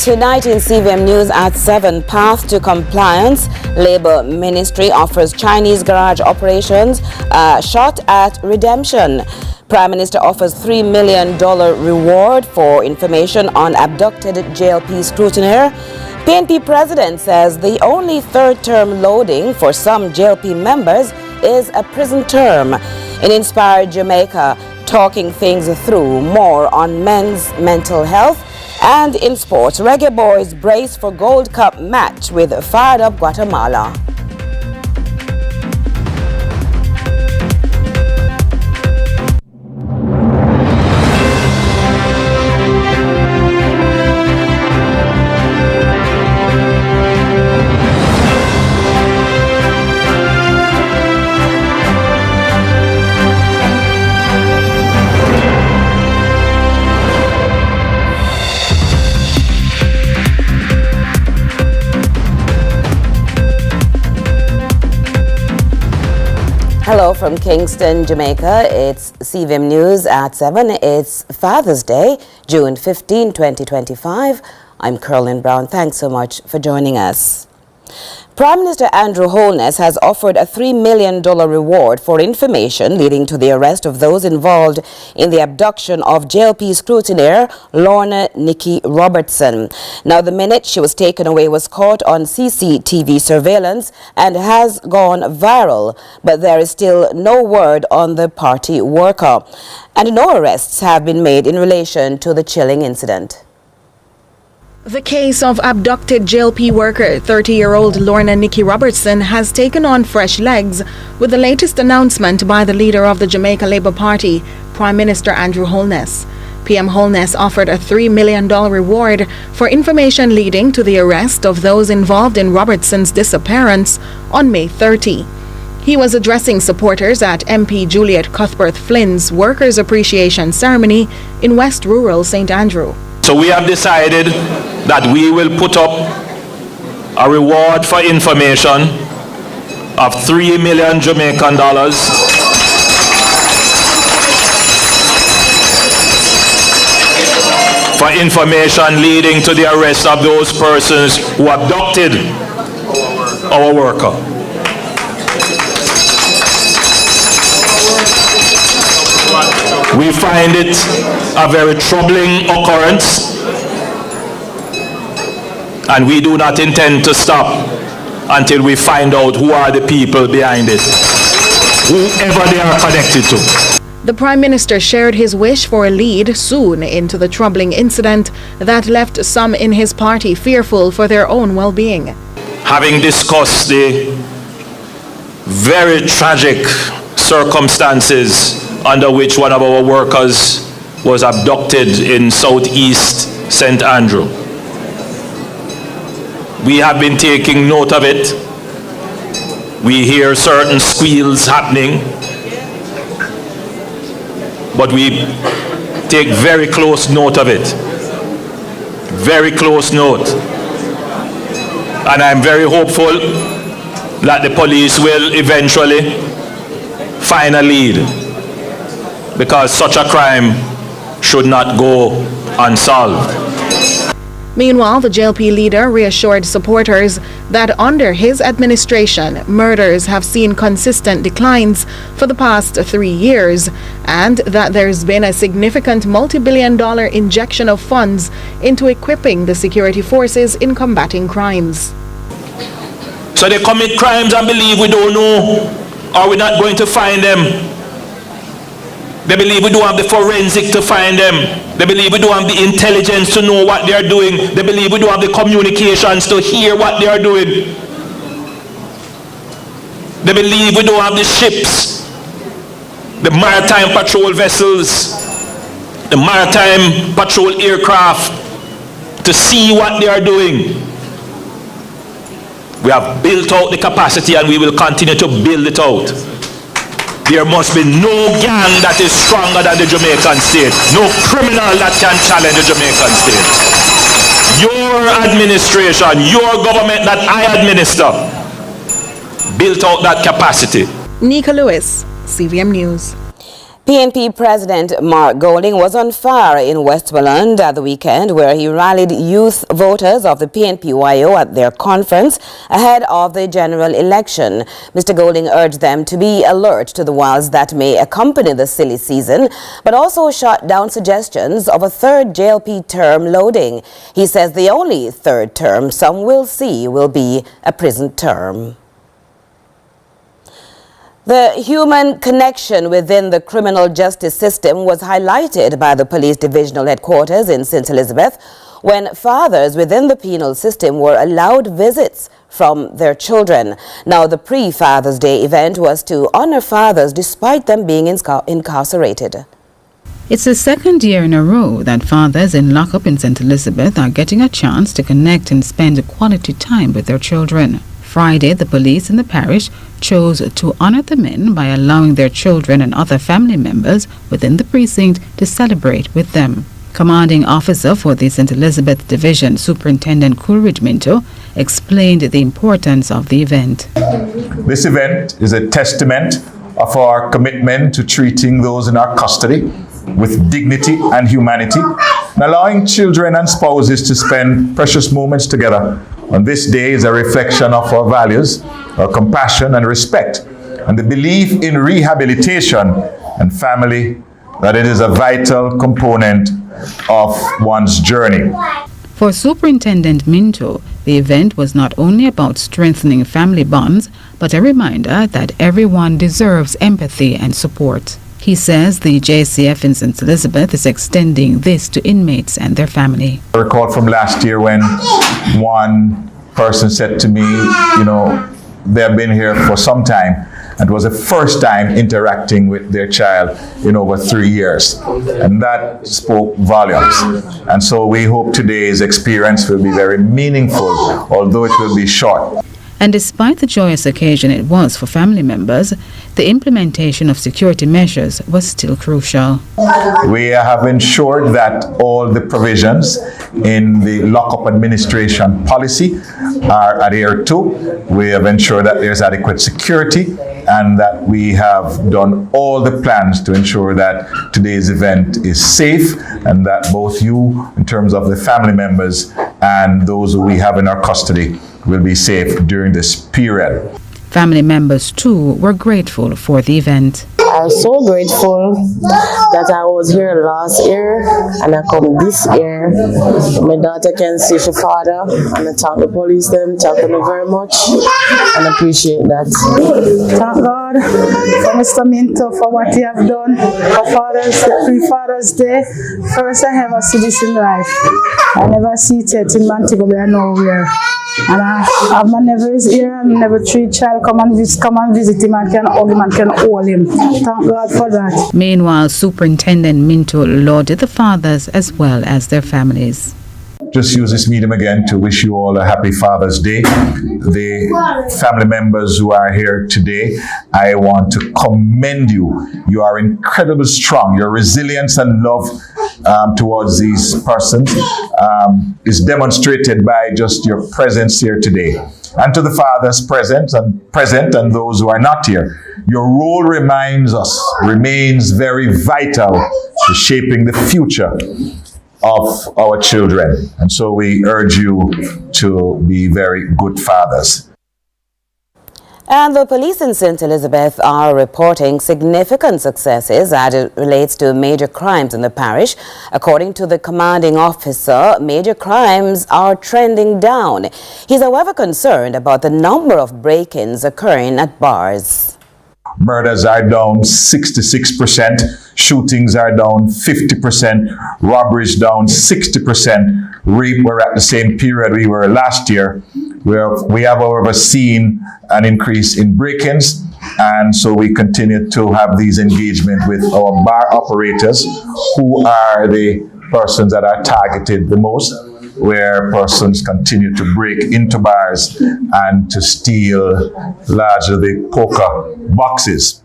Tonight in CVM News at 7, Path to Compliance. Labour Ministry offers Chinese garage operations a shot at redemption. Prime Minister offers $3 million reward for information on abducted JLP scrutineer. PNP President says the only third-term loading for some JLP members is a prison term. In Inspired Jamaica, talking things through, more on men's mental health. And in sports, Reggae Boys brace for Gold Cup match with fired up Guatemala. Hello from Kingston, Jamaica. It's CVM News at 7. It's Father's Day, June 15, 2025. I'm Carolyn Brown. Thanks so much for joining us. Prime Minister Andrew Holness has offered a $3 million reward for information leading to the arrest of those involved in the abduction of JLP scrutineer Lorna Nikki Robertson. Now, the minute she was taken away was caught on CCTV surveillance and has gone viral, but there is still no word on the party worker, and no arrests have been made in relation to the chilling incident. The case of abducted JLP worker 30-year-old Lorna Nikki Robertson has taken on fresh legs with the latest announcement by the leader of the Jamaica Labour Party, Prime Minister Andrew Holness. PM Holness offered a $3 million reward for information leading to the arrest of those involved in Robertson's disappearance on May 30. He was addressing supporters at MP Juliet Cuthbert Flynn's Workers' Appreciation Ceremony in West Rural St. Andrew. So we have decided that we will put up a reward for information of $3 million Jamaican dollars for information leading to the arrest of those persons who abducted our worker. We find it a very troubling occurrence, and we do not intend to stop until we find out who are the people behind it, whoever they are connected to. The Prime Minister shared his wish for a lead soon into the troubling incident that left some in his party fearful for their own well-being. Having discussed the very tragic circumstances under which one of our workers was abducted in southeast St. Andrew, we have been taking note of it. We hear certain squeals happening, but we take very close note of it. Very close note. And I'm very hopeful that the police will eventually find a lead, because such a crime should not go unsolved. Meanwhile, the JLP leader reassured supporters that under his administration, murders have seen consistent declines for the past 3 years, and that there's been a significant multi-billion-dollar injection of funds into equipping the security forces in combating crimes. So they commit crimes and believe we don't know, or we're not going to find them. They believe we don't have the forensic to find them. They believe we don't have the intelligence to know what they are doing. They believe we don't have the communications to hear what they are doing. They believe we don't have the ships, the maritime patrol vessels, the maritime patrol aircraft to see what they are doing. We have built out the capacity and we will continue to build it out. There must be no gang that is stronger than the Jamaican state. No criminal that can challenge the Jamaican state. Your administration, your government that I administer, built out that capacity. Nika Lewis, CVM News. PNP President Mark Golding was on fire in Westmoreland at the weekend, where he rallied youth voters of the PNP-YO at their conference ahead of the general election. Mr. Golding urged them to be alert to the wiles that may accompany the silly season, but also shot down suggestions of a third JLP term loading. He says the only third term some will see will be a prison term. The human connection within the criminal justice system was highlighted by the police divisional headquarters in St. Elizabeth when fathers within the penal system were allowed visits from their children. Now, the pre-Father's Day event was to honor fathers despite them being incarcerated. It's the second year in a row that fathers in lockup in St. Elizabeth are getting a chance to connect and spend quality time with their children. Friday, the police in the parish chose to honor the men by allowing their children and other family members within the precinct to celebrate with them. Commanding officer for the St. Elizabeth Division, Superintendent Coleridge Minto, explained the importance of the event. This event is a testament of our commitment to treating those in our custody with dignity and humanity, and allowing children and spouses to spend precious moments together on this day is a reflection of our values, our compassion and respect, and the belief in rehabilitation and family, that it is a vital component of one's journey. For Superintendent Minto, the event was not only about strengthening family bonds, but a reminder that everyone deserves empathy and support. He says the JCF in St. Elizabeth is extending this to inmates and their family. I recall from last year when one person said to me, they have been here for some time. It was the first time interacting with their child in over 3 years. And that spoke volumes. And so we hope today's experience will be very meaningful, although it will be short. And despite the joyous occasion it was for family members, the implementation of security measures was still crucial. We have ensured that all the provisions in the lockup administration policy are adhered to. We have ensured that there's adequate security and that we have done all the plans to ensure that today's event is safe and that both you, in terms of the family members and those who we have in our custody, will be safe during this period. Family members too were grateful for the event. I'm so grateful that I was here last year and I come this year. My daughter can see her father and I thank the police them, thank them very much and appreciate that. Thank God for Mr. Minto for what he have done for pre-Father's Day. First I ever see this in life. I never see it in Montego Bay nowhere. And I have my nephews here and never treat child come and visit him and can hug him and can hold him. Thank God for that. Meanwhile, Superintendent Minto lauded the fathers as well as their families. Just use this medium again to wish you all a happy Father's Day. The family members who are here today, I want to commend you. You are incredibly strong. Your resilience and love towards these persons is demonstrated by just your presence here today. And to the fathers present and those who are not here, your role remains very vital to shaping the future of our children. And so we urge you to be very good fathers. And the police in St. Elizabeth are reporting significant successes as it relates to major crimes in the parish. According to the commanding officer, major crimes are trending down. He's, however, concerned about the number of break-ins occurring at bars. Murders are down 66%, shootings are down 50%, robberies down 60%. We're at the same period we were last year. We have, however, seen an increase in break-ins, and so we continue to have these engagement with our bar operators, who are the persons that are targeted the most, where persons continue to break into bars and to steal largely poker boxes.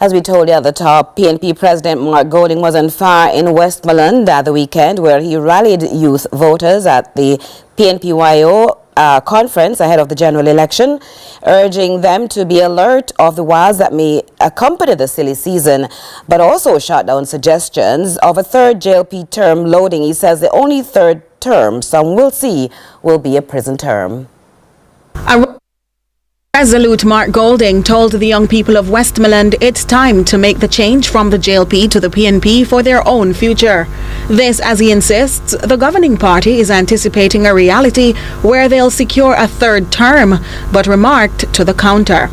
As we told you at the top, PNP President Mark Golding was on fire in Westmoreland at the weekend, where he rallied youth voters at the PNP-YO conference ahead of the general election, urging them to be alert of the wiles that may accompany the silly season, but also shot down suggestions of a third JLP term loading. He says the only third term some will see will be a prison term. Resolute Mark Golding told the young people of Westmoreland it's time to make the change from the JLP to the PNP for their own future. This, as he insists, the governing party is anticipating a reality where they'll secure a third term, but remarked to the counter.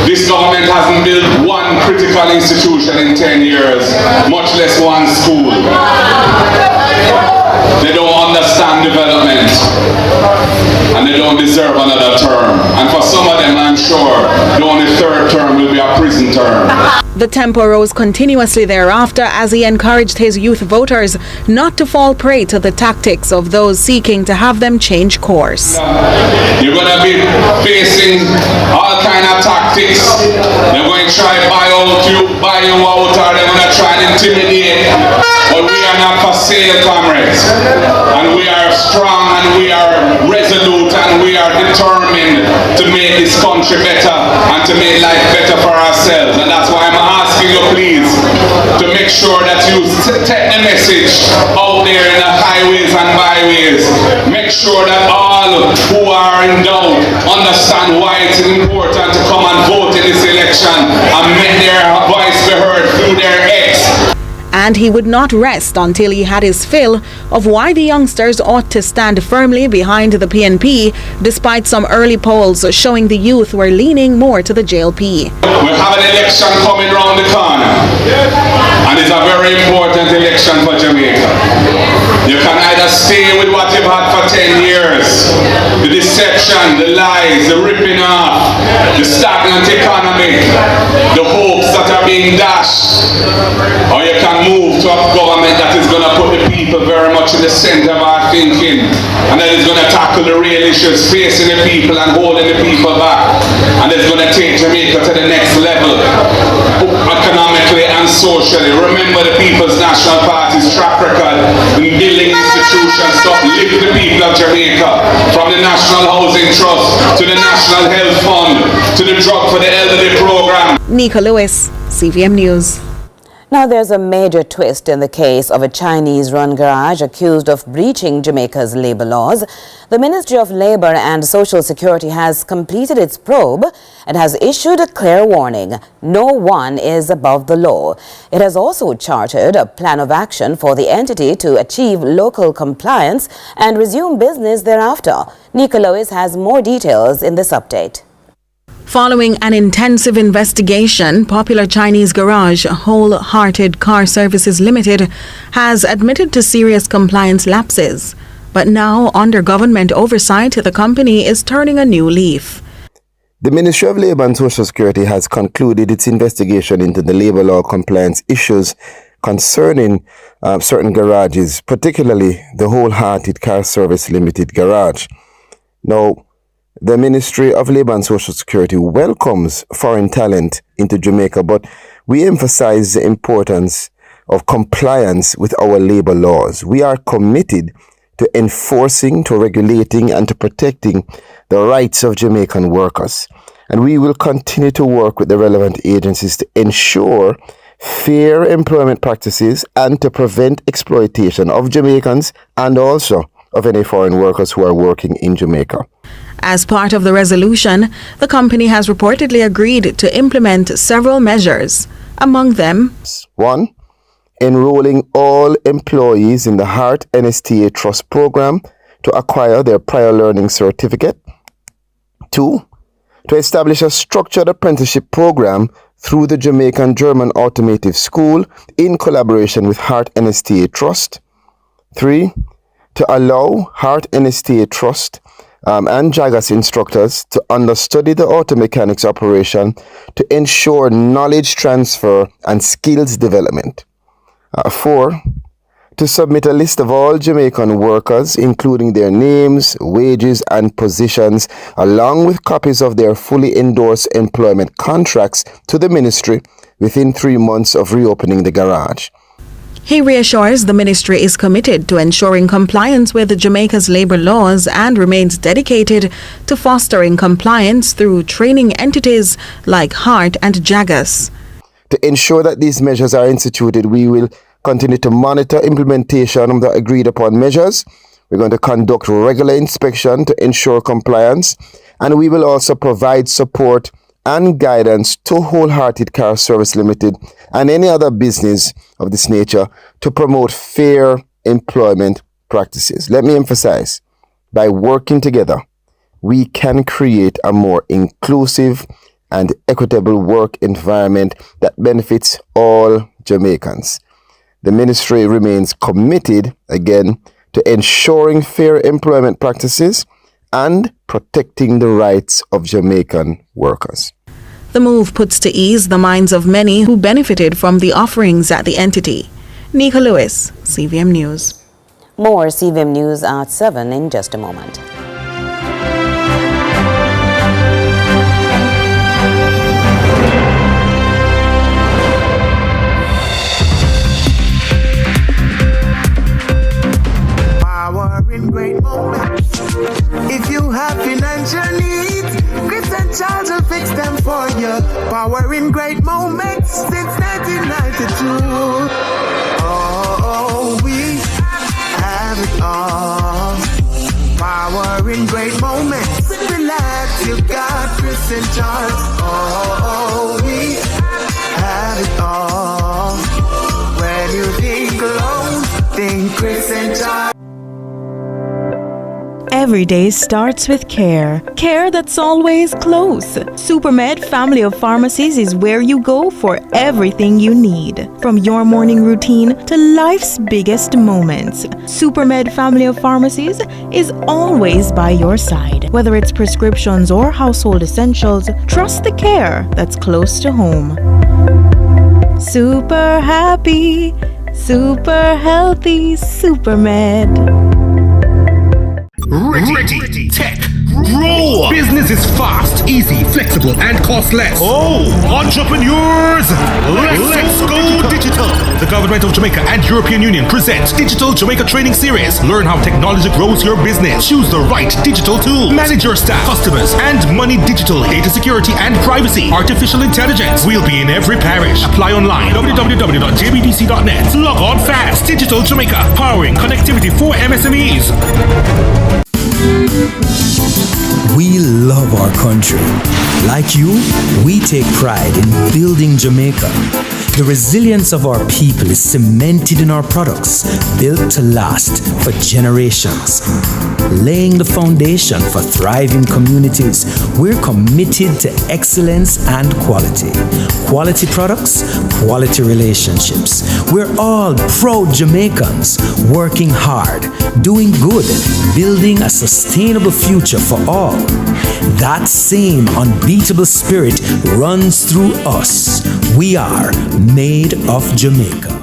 This government hasn't built one critical institution in 10 years, much less one school. They don't understand development, and they don't deserve another term. And for some of them, I'm sure, the only third term will be a prison term. The tempo rose continuously thereafter as he encouraged his youth voters not to fall prey to the tactics of those seeking to have them change course. You're going to be facing all kind of tactics. They're going to try buy you out, or they're going to try and intimidate. But we are not for sale, comrades. And we are strong, and we are resolute, and we are determined to make this country better and to make life better for ourselves. And that's why I'm asking you, please, to make sure that you take the message out there in the highways and byways. Make sure that all who are in doubt understand why it's important to come and vote in this election and make their voice be heard through their ex. And he would not rest until he had his fill of why the youngsters ought to stand firmly behind the PNP, despite some early polls showing the youth were leaning more to the JLP. We have an election coming round the corner, and it's a very important election for Jamaica. You can either stay with what you've had for 10 years, the deception, the lies, the ripping off, the stagnant economy, the hopes that are being dashed, or you can move to a government that is going to put the people very much in the center of our thinking, and that is going to tackle the real issues facing the people and holding the people back, and it's going to take Jamaica to the next level, economically and socially. Remember the People's National Party's track record in building institutions to uplift the people of Jamaica, from the National Housing Trust to the National Health Fund to the Drug for the Elderly program. Nika Lewis, CVM News. Now, there's a major twist in the case of a Chinese-run garage accused of breaching Jamaica's labor laws. The Ministry of Labor and Social Security has completed its probe and has issued a clear warning: no one is above the law. It has also chartered a plan of action for the entity to achieve local compliance and resume business thereafter. Nika Lois has more details in this update. Following an intensive investigation, Popular Chinese Garage Wholehearted Car Services Limited has admitted to serious compliance lapses. But now, under government oversight, the company is turning a new leaf. The Ministry of Labour and Social Security has concluded its investigation into the labour law compliance issues concerning certain garages, particularly the Wholehearted Car Service Limited garage. Now, the Ministry of Labour and Social Security welcomes foreign talent into Jamaica, but we emphasize the importance of compliance with our labour laws. We are committed to enforcing, to regulating, and to protecting the rights of Jamaican workers. And we will continue to work with the relevant agencies to ensure fair employment practices and to prevent exploitation of Jamaicans and also of any foreign workers who are working in Jamaica. As part of the resolution, the company has reportedly agreed to implement several measures. Among them, 1. Enrolling all employees in the Heart NSTA Trust program to acquire their prior learning certificate. 2. To establish a structured apprenticeship program through the Jamaican German Automotive School in collaboration with Heart NSTA Trust. 3. To allow Heart NSTA Trust and JAGAS instructors to understudy the auto mechanics operation to ensure knowledge transfer and skills development. 4. To submit a list of all Jamaican workers, including their names, wages, and positions, along with copies of their fully endorsed employment contracts to the ministry within 3 months of reopening the garage. He reassures the ministry is committed to ensuring compliance with Jamaica's labor laws and remains dedicated to fostering compliance through training entities like HART and JAGAS. To ensure that these measures are instituted, we will continue to monitor implementation of the agreed upon measures. We're going to conduct regular inspection to ensure compliance, and we will also provide support and guidance to Wholehearted Car Service Limited and any other business of this nature to promote fair employment practices. Let me emphasize, by working together, we can create a more inclusive and equitable work environment that benefits all Jamaicans. The ministry remains committed, again, to ensuring fair employment practices and protecting the rights of Jamaican workers. The move puts to ease the minds of many who benefited from the offerings at the entity. Nika Lewis, CVM News. More CVM News at 7 in just a moment. Great moments. If you have financial needs, Chris and Charles will fix them for you. Power in great moments since 1992. Oh, we have it all. Power in great moments. Relax, you got Chris and Charles. Oh, we have it all. When you think alone, think Chris and Charles. Every day starts with care. Care that's always close. Supermed Family of Pharmacies is where you go for everything you need. From your morning routine to life's biggest moments. Supermed Family of Pharmacies is always by your side. Whether it's prescriptions or household essentials, trust the care that's close to home. Super happy, super healthy, Supermed. Ready, tech, grow. Business is fast, easy, flexible, and cost less. Oh, entrepreneurs, let's go digital. The government of Jamaica and European Union present Digital Jamaica Training Series. Learn how technology grows your business. Choose the right digital tool. Manage your staff, customers, and money digitally. Data security and privacy. Artificial intelligence. We'll be in every parish. Apply online. www.jbdc.net. Log on fast. Digital Jamaica. Powering connectivity for MSMEs. We love our country. Like you, we take pride in building Jamaica. The resilience of our people is cemented in our products, built to last for generations. Laying the foundation for thriving communities, we're committed to excellence and quality. Quality products, quality relationships. We're all proud Jamaicans, working hard, doing good, building a sustainable future for all. That same unbeatable spirit runs through us. We are made of Jamaica.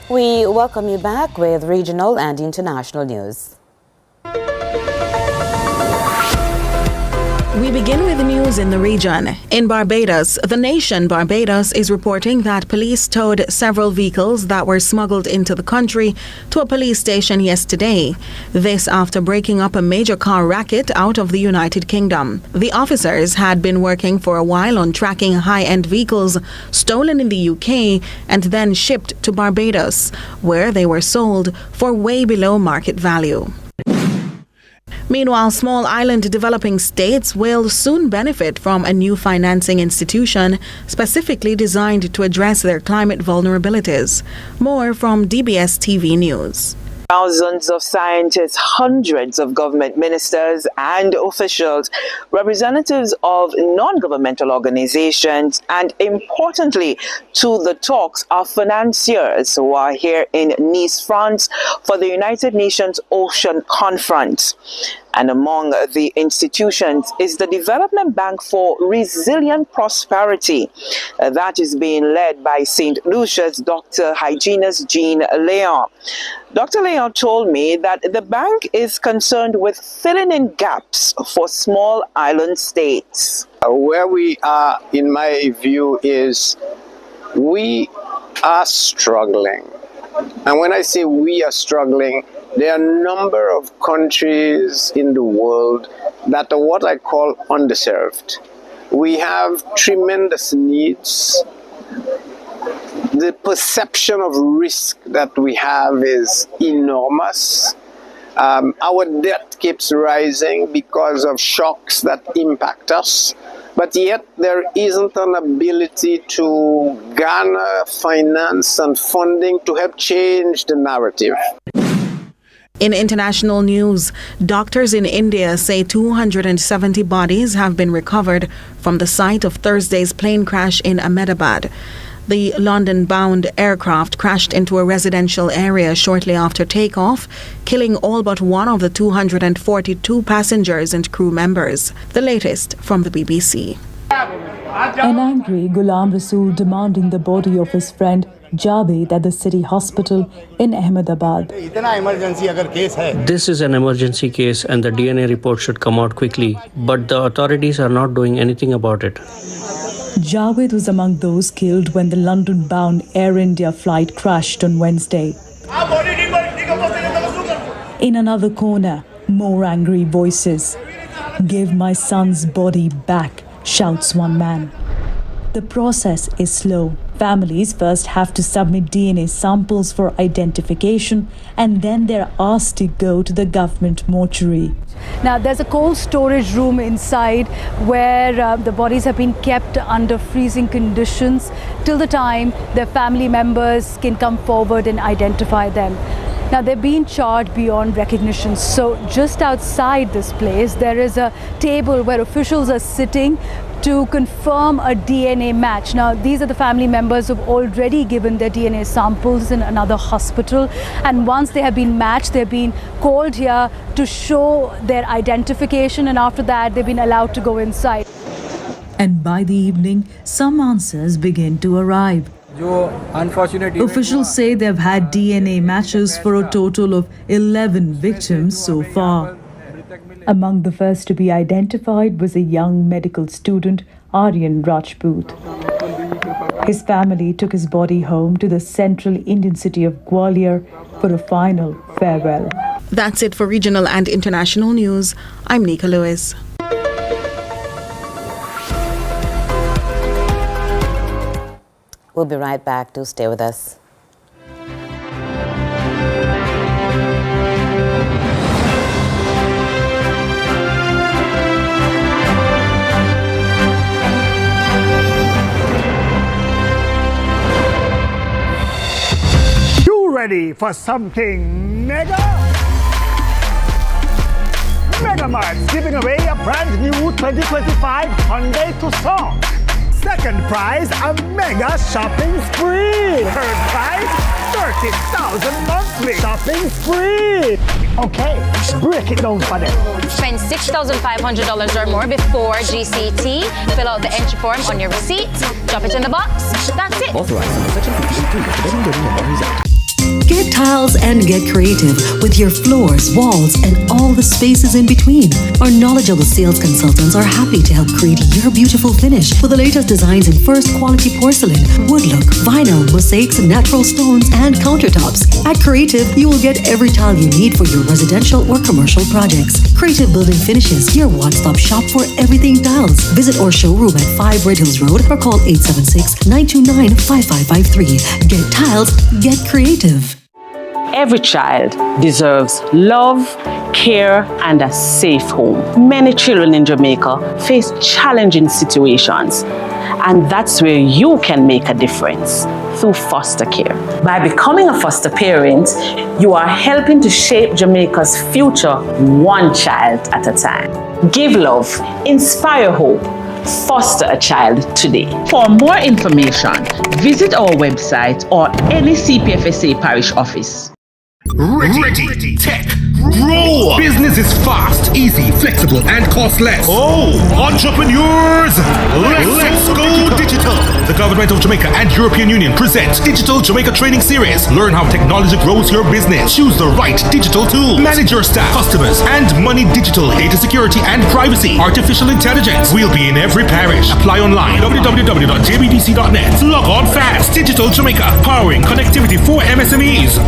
We welcome you back with regional and international news. We begin with news in the region. In Barbados, the nation Barbados is reporting that police towed several vehicles that were smuggled into the country to a police station yesterday. This after breaking up a major car racket out of the United Kingdom. The officers had been working for a while on tracking high-end vehicles stolen in the UK and then shipped to Barbados, where they were sold for way below market value. Meanwhile, small island developing states will soon benefit from a new financing institution specifically designed to address their climate vulnerabilities. More from DBS TV News. Thousands of scientists, hundreds of government ministers and officials, representatives of non-governmental organizations, and importantly, to the talks of financiers who are here in Nice, France for the United Nations Ocean Conference. And among the institutions is the Development Bank for Resilient Prosperity. That is being led by St. Lucia's Dr. Hygienist Jean Leon. Dr. Leon told me that the bank is concerned with filling in gaps for small island states. Where we are, in my view, is we are struggling. And when I say we are struggling, there are a number of countries in the world that are what I call underserved. We have tremendous needs. The perception of risk that we have is enormous. Our debt keeps rising because of shocks that impact us, but yet there isn't an ability to garner finance and funding to help change the narrative. In international news, doctors in India say 270 bodies have been recovered from the site of Thursday's plane crash in Ahmedabad. The London-bound aircraft crashed into a residential area shortly after takeoff, killing all but one of the 242 passengers and crew members. The latest from the BBC. An angry Ghulam Rasool demanding the body of his friend Javed at the city hospital in Ahmedabad. This is an emergency case and the DNA report should come out quickly, but the authorities are not doing anything about it. Javed was among those killed when the London-bound Air India flight crashed on Wednesday. In another corner, more angry voices. "Give my son's body back," shouts one man. The process is slow. Families first have to submit DNA samples for identification, and then they're asked to go to the government mortuary. Now, there's a cold storage room inside where the bodies have been kept under freezing conditions till the time their family members can come forward and identify them. Now, they're being charred beyond recognition. So just outside this place, there is a table where officials are sitting to confirm a DNA match. Now, these are the family members who've already given their DNA samples in another hospital. And once they have been matched, they've been called here to show their identification. And after that, they've been allowed to go inside. And by the evening, some answers begin to arrive. Officials say they've had DNA matches for a total of 11 victims so far. Among the first to be identified was a young medical student, Aryan Rajput. His family took his body home to the central Indian city of Gwalior for a final farewell. That's it for regional and international news. I'm Nika Lewis. We'll be right back. Do stay with us. Ready for something mega? Mega Mart's giving away a brand new 2025 Hyundai Tucson. Second prize, a mega shopping spree. Third prize, 30,000 monthly shopping spree. Okay, break it down for them. Spend $6,500 or more before GCT. Fill out the entry form on your receipt. Drop it in the box. That's it. Authorized under Section 58(2). Get tiles and get creative with your floors, walls, and all the spaces in between. Our knowledgeable sales consultants are happy to help create your beautiful finish with the latest designs in first quality porcelain, wood look, vinyl, mosaics, natural stones, and countertops. At Creative, you will get every tile you need for your residential or commercial projects. Creative Building Finishes, your one-stop shop for everything tiles. Visit our showroom at 5 Red Hills Road or call 876-929-5553. Get tiles, get creative. Every child deserves love, care, and a safe home. Many children in Jamaica face challenging situations, and that's where you can make a difference through foster care. By becoming a foster parent, you are helping to shape Jamaica's future one child at a time. Give love, inspire hope. Foster a child today. For more information, visit our website or any CPFSA parish office. Ready, tech, grow. Business is fast, easy, flexible, and costless. Oh, entrepreneurs, let's go digital. The government of Jamaica and European Union present Digital Jamaica Training Series. Learn how technology grows your business. Choose the right digital tool. Manage your staff, customers, and money digitally. Data security and privacy. Artificial intelligence. We'll be in every parish. Apply online. www.jbdc.net. Log on fast. Digital Jamaica. Powering connectivity for MSMEs.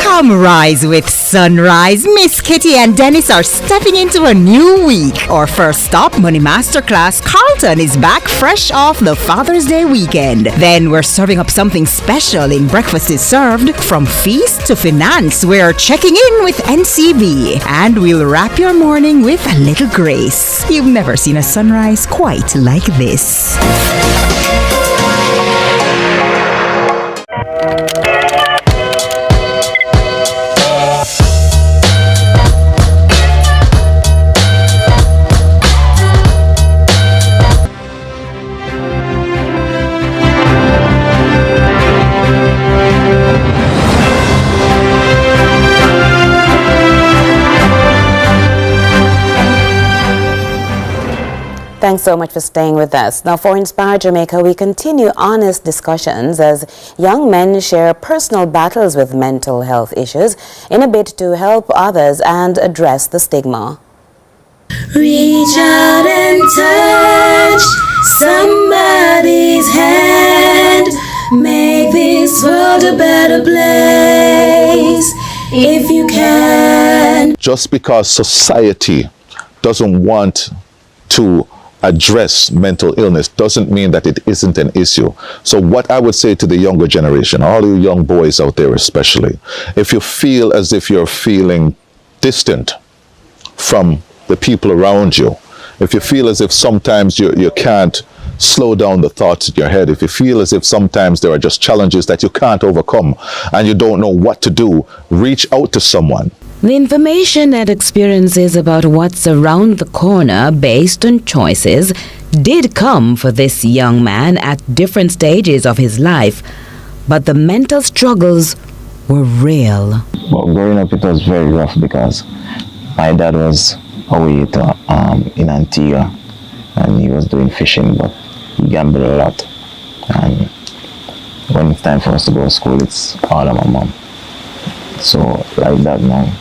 Come rise with sunrise. Miss Kitty and Dennis are stepping into a new week. Our first stop, Money Masterclass, Carlton, is back fresh off the Father's Day weekend. Then we're serving up something special in Breakfast is Served. From feast to finance, we're checking in with NCB. And we'll wrap your morning with a little grace. You've never seen a sunrise quite like this. Thanks so much for staying with us. Now, for Inspire Jamaica, we continue honest discussions as young men share personal battles with mental health issues in a bid to help others and address the stigma. Reach out and touch somebody's hand. Make this world a better place if you can. Just because society doesn't want to address mental illness doesn't mean that it isn't an issue. So what I would say to the younger generation, all you young boys out there especially, if you feel as if you're feeling distant from the people around you, if you feel as if sometimes you can't slow down the thoughts in your head, if you feel as if sometimes there are just challenges that you can't overcome and you don't know what to do, reach out to someone. The information and experiences about what's around the corner based on choices did come for this young man at different stages of his life, but the mental struggles were real. But growing up, it was very rough because my dad was away in Antigua and he was doing fishing, but he gambled a lot. And when it's time for us to go to school, it's all of my mom. So like that now,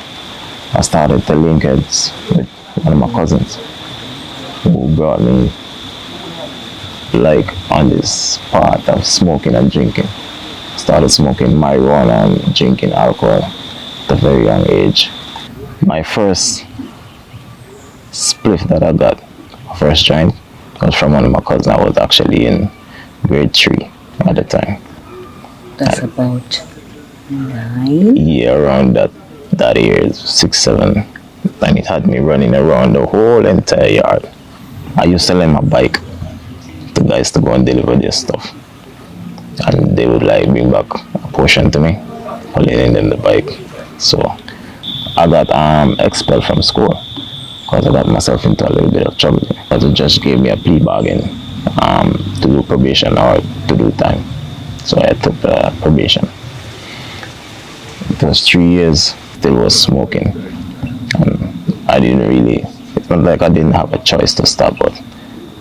I started to link heads with one of my cousins who brought me like on this path of smoking and drinking. Started smoking marijuana and drinking alcohol at a very young age. My first spliff that I got, first joint, was from one of my cousins. I was actually in grade 3 at the time. That's about 9? Yeah, around that year, 6, 7, and it had me running around the whole entire yard. I used to lend my bike to guys to go and deliver their stuff, and they would like bring back a portion to me for lending them the bike. So I got expelled from school because I got myself into a little bit of trouble. But the judge gave me a plea bargain to do probation or to do time. So I took probation. It was 3 years. Still was smoking, and I didn't really, it's not like I didn't have a choice to stop, but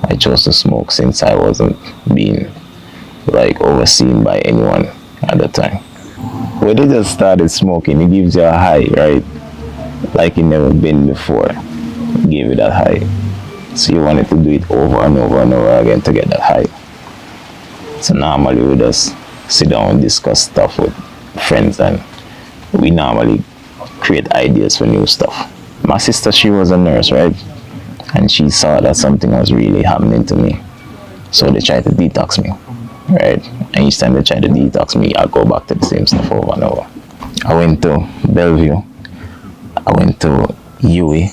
I chose to smoke since I wasn't being like overseen by anyone at the time. When you just started smoking, it gives you a high, right? Like you never been before. It gave you that high, so you wanted to do it over and over and over again to get that high. So normally we just sit down and discuss stuff with friends, and we normally create ideas for new stuff. My sister, she was a nurse, right? And she saw that something was really happening to me. So they tried to detox me, right? And each time they tried to detox me, I'll go back to the same stuff over and over. I went to Bellevue. I went to UWI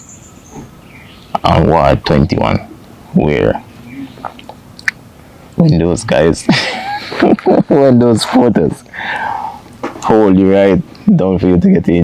on Ward 21, where when those guys, when those photos hold you right down for you to get in.